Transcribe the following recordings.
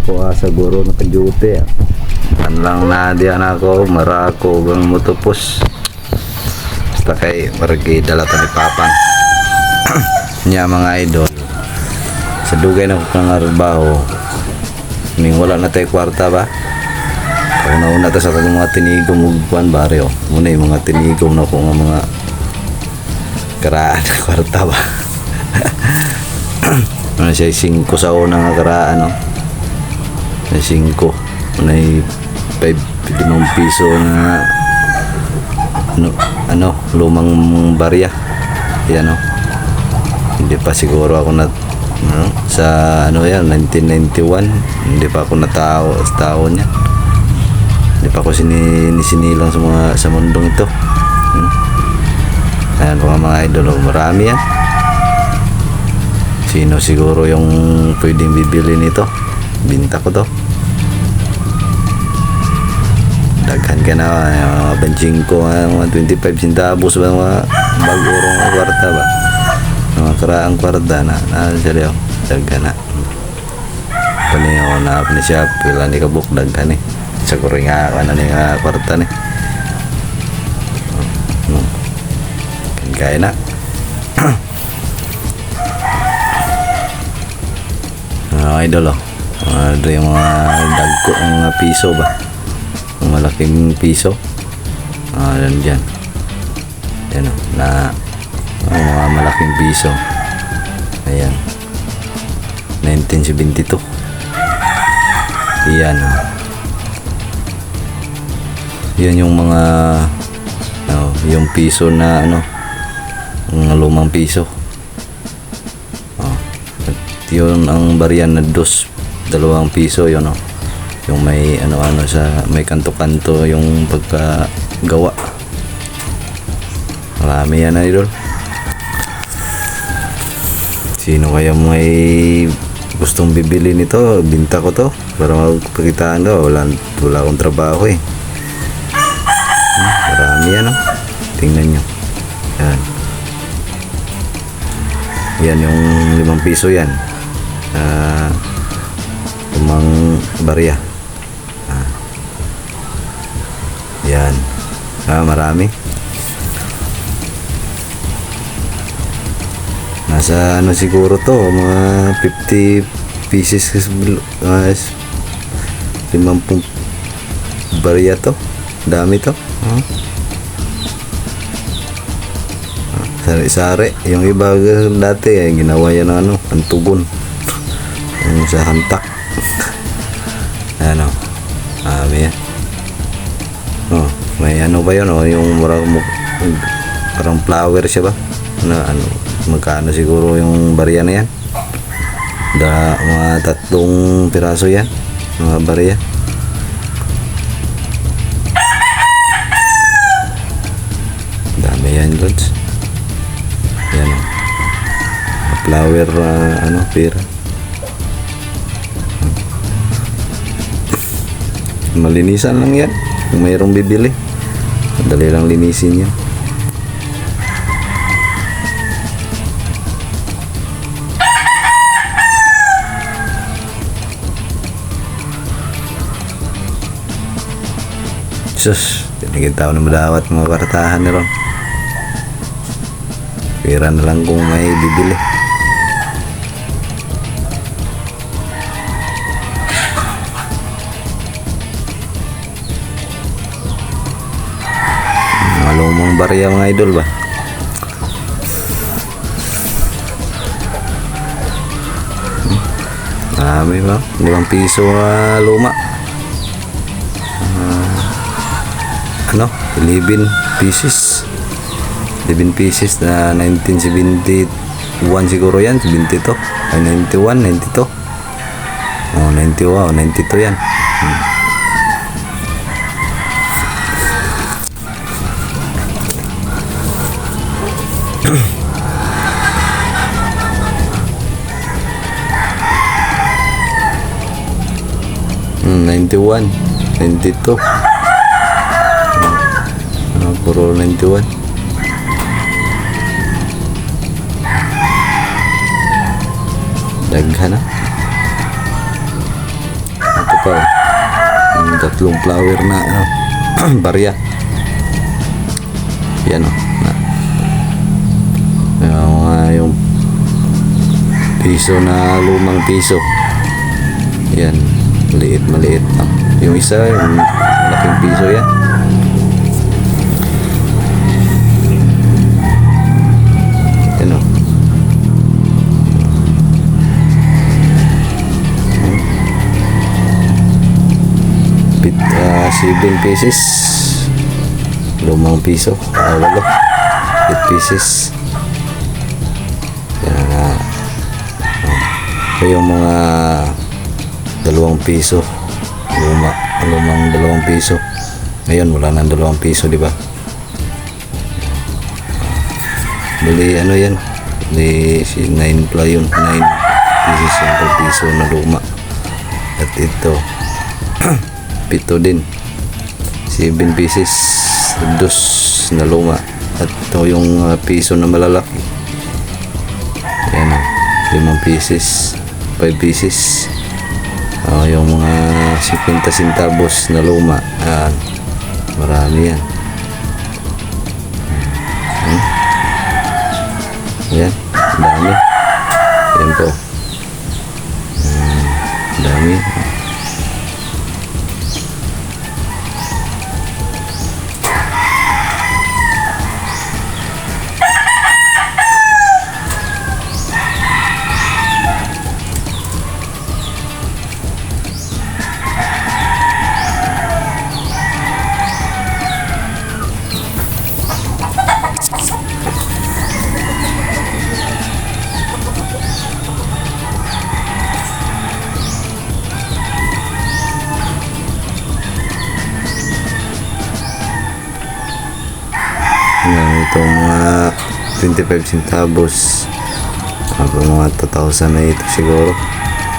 ako asa guro naka-duty. Kan lang na diyan ako, marako gang motopos. Basta kay maragi dala ta ni Papang. Nya mga idol. Sa dugay na ko kang trabaho. Ning wala na tay kwarta ba? Una-una ta sa mga tinigom ug kuan baryo. Muna yung mga tinigom na ko nga mga karaan kwarta ba. Ano siya 5 sa una nga karaan no. May 5, may 5 piso na ano lumang barya. Yan no. Hindi pa siguro ako na sa ano yan 1991 hindi pa ako natao sa taon niya. Hindi pa ako sinilang sa mundong ito. Ayan mga idol, marami yan. Sino siguro yung pwedeng bibili nito? Binta ko to. Daghan ka na mga benching ko, mga 25 centavos ba, mga bagurong kwarta ba, mga karaang kwarta na siya daghan na paniyo na ni siya pila ni kabuk daghan eh sa kuringa ka na ni kwarta ni kan kaya na. Idol ito yung mga dagko mga piso ba, yung malaking piso dyan yan na mga malaking piso. Ayan 1972 yan yan yung mga yung piso na mga lumang piso. Yun ang baryan na 2 piso yun yung may ano sa may kanto-kanto yung pagkagawa. Marami yan idol. Sino kaya may gustong bibili nito, binta ko to para magpakitaan daw. Wala akong trabaho eh. Marami yan tingnan nyo yan yung 5 piso yan. Lumang barya. Yan. Marami. Nasa siguro to mga 50 pieces 50 barya to. Dami to. Sari-sari. Yung iba dati ginawa yan ang tugon. Yung sa hantak. Yan. May ba yun yung parang flower siya ba magkano siguro yung barya na yan. Mga 3 piraso yan mga barya. Dami yan lods. Yan flower pira. Malinisan lang yan kung mayroong bibili. Madali lang linisin yan. Sus, tinigil tao na madawat mga kartahan ni Ron. Pira na lang kung may bibili. Lumang barya mga idol ba. May ba 5 piso luma 11 pieces na 1971 siguro yan. 72 ay 91 92 92 yan. 91, 92. Puro 91. Daghan na. pa. Yung tatlong flower na barya. Yan o. Yung piso na lumang piso. Yan. Maliit lang. Yung isa, yung malaking piso yan. Yan o. 7 pieces. Lumang piso. 8 pieces. Yan na. Ito yung mga 2 piso. Lumang 2 piso. Ngayon wala nang 2 piso, di ba? Bali ano yan? Bali 9 pala yun. 9 pieces yung 2 piso na luma. At ito 7 din. 7 pieces. 2 na luma. At ito yung piso na malalaki. Yan o. 5 pieces. 5 pieces. Yung mga 50 centavos na luma. Marami yan. Yan. Dami. Yan po. Dami. Itong mga 25 centavos mga 2,000 na ito siguro.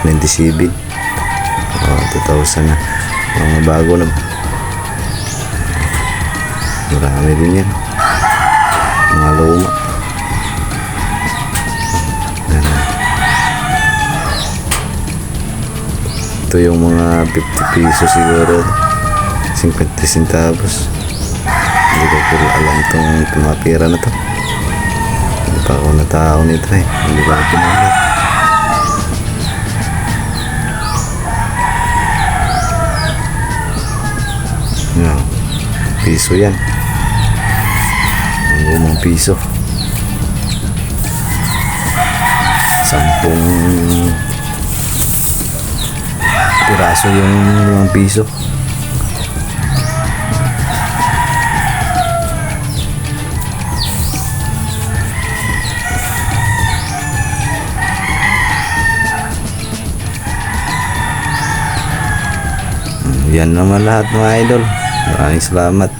97 2,000 na mga bago na. Marami din yan, mga luma. Ito yung mga 50 piso siguro, 50 centavos. Hindi ko puro alam itong mga pera na to. Hindi pa ako natao nito eh. Hindi ko ako pinalit. Yan. Piso yan. Ang lumang piso. 10 piraso yung lumang piso. Yan naman lahat mga idol. Maraming salamat.